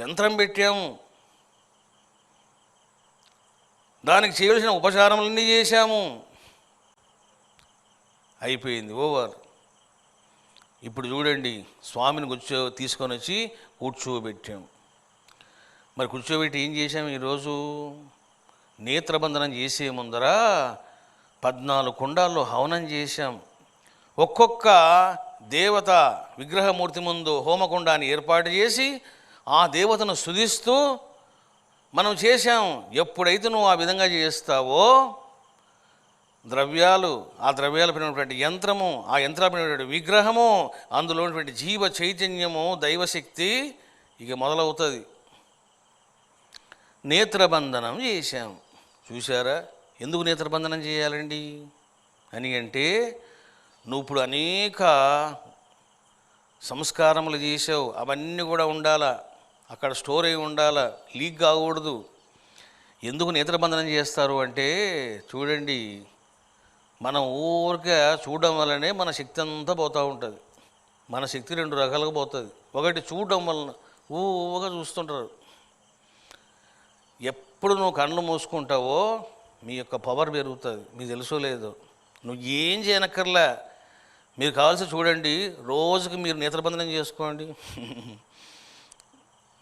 యంత్రం పెట్టాము, దానికి చేయవలసిన ఉపచారములన్నీ చేశాము, అయిపోయింది, ఓవర్. ఇప్పుడు చూడండి, స్వామిని తీసుకొని వచ్చి కూర్చోబెట్టాం. మరి కూర్చోబెట్టి ఏం చేశాము? ఈరోజు నేత్రబంధనం చేసే ముందర 14 కుండాల్లో హవనం చేశాం. ఒక్కొక్క దేవత విగ్రహమూర్తి ముందు హోమకుండాన్ని ఏర్పాటు చేసి ఆ దేవతను స్తుతిస్తూ మనం చేశాం. ఎప్పుడైతే నువ్వు ఆ విధంగా చేస్తావో ద్రవ్యాలు, ఆ ద్రవ్యాలు పడినటువంటి యంత్రము, ఆ యంత్రాలు పడినటువంటి విగ్రహము, అందులో ఉన్నటువంటి జీవ చైతన్యము, దైవశక్తి ఇక మొదలవుతుంది. నేత్రబంధనం చేశాం. చూసారా, ఎందుకు నేత్రబంధనం చేయాలండి అని అంటే, నువ్వు ఇప్పుడు అనేక సంస్కారములు చేసావు, అవన్నీ కూడా ఉండాలా, అక్కడ స్టోర్ అయి ఉండాలా, లీక్ కాకూడదు. ఎందుకు నేత్రబంధనం చేస్తారు అంటే, చూడండి, మనం ఊరికే చూడడం వల్లనే మన శక్తి అంతా పోతూ ఉంటుంది. మన శక్తి 2 రకాలుగా పోతుంది. ఒకటి చూడడం వలన ఊగా చూస్తుంటారు. ఎప్పుడు నువ్వు కళ్ళు మూసుకుంటావో మీ యొక్క పవర్ పెరుగుతుంది. మీకు తెలుసో లేదో, నువ్వు ఏం చేయనక్కర్లే. మీరు కావాల్సి చూడండి, రోజుకి మీరు నేత్రబంధనం చేసుకోండి.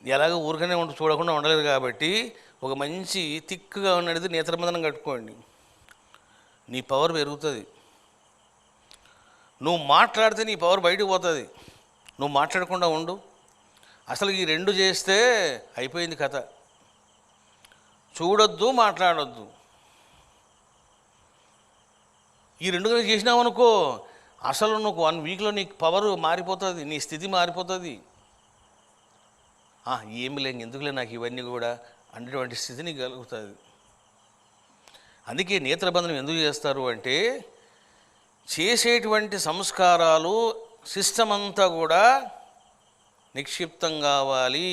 ఎలాగో ఊరికనే చూడకుండా ఉండలేదు కాబట్టి ఒక మంచి థిక్గా ఉన్నది నేత్రబంధనం కట్టుకోండి. నీ పవర్ పెరుగుతుంది. నువ్వు మాట్లాడితే నీ పవర్ బయటకు పోతుంది. నువ్వు మాట్లాడకుండా ఉండు. అసలు ఈ 2 చేస్తే అయిపోయింది కథ. చూడొద్దు, మాట్లాడొద్దు. ఈ 2 చేసినావనుకో, అసలు నువ్వు 1 వీక్లో నీ పవర్ మారిపోతుంది, నీ స్థితి మారిపోతుంది. ఏమి లేక ఎందుకులే నాకు ఇవన్నీ కూడా అనేటువంటి స్థితి నీకు కలుగుతుంది. అందుకే నేత్రబంధనం ఎందుకు చేస్తారు అంటే, చేసేటువంటి సంస్కారాలు సిస్టమ్ అంతా కూడా నిక్షిప్తం కావాలి.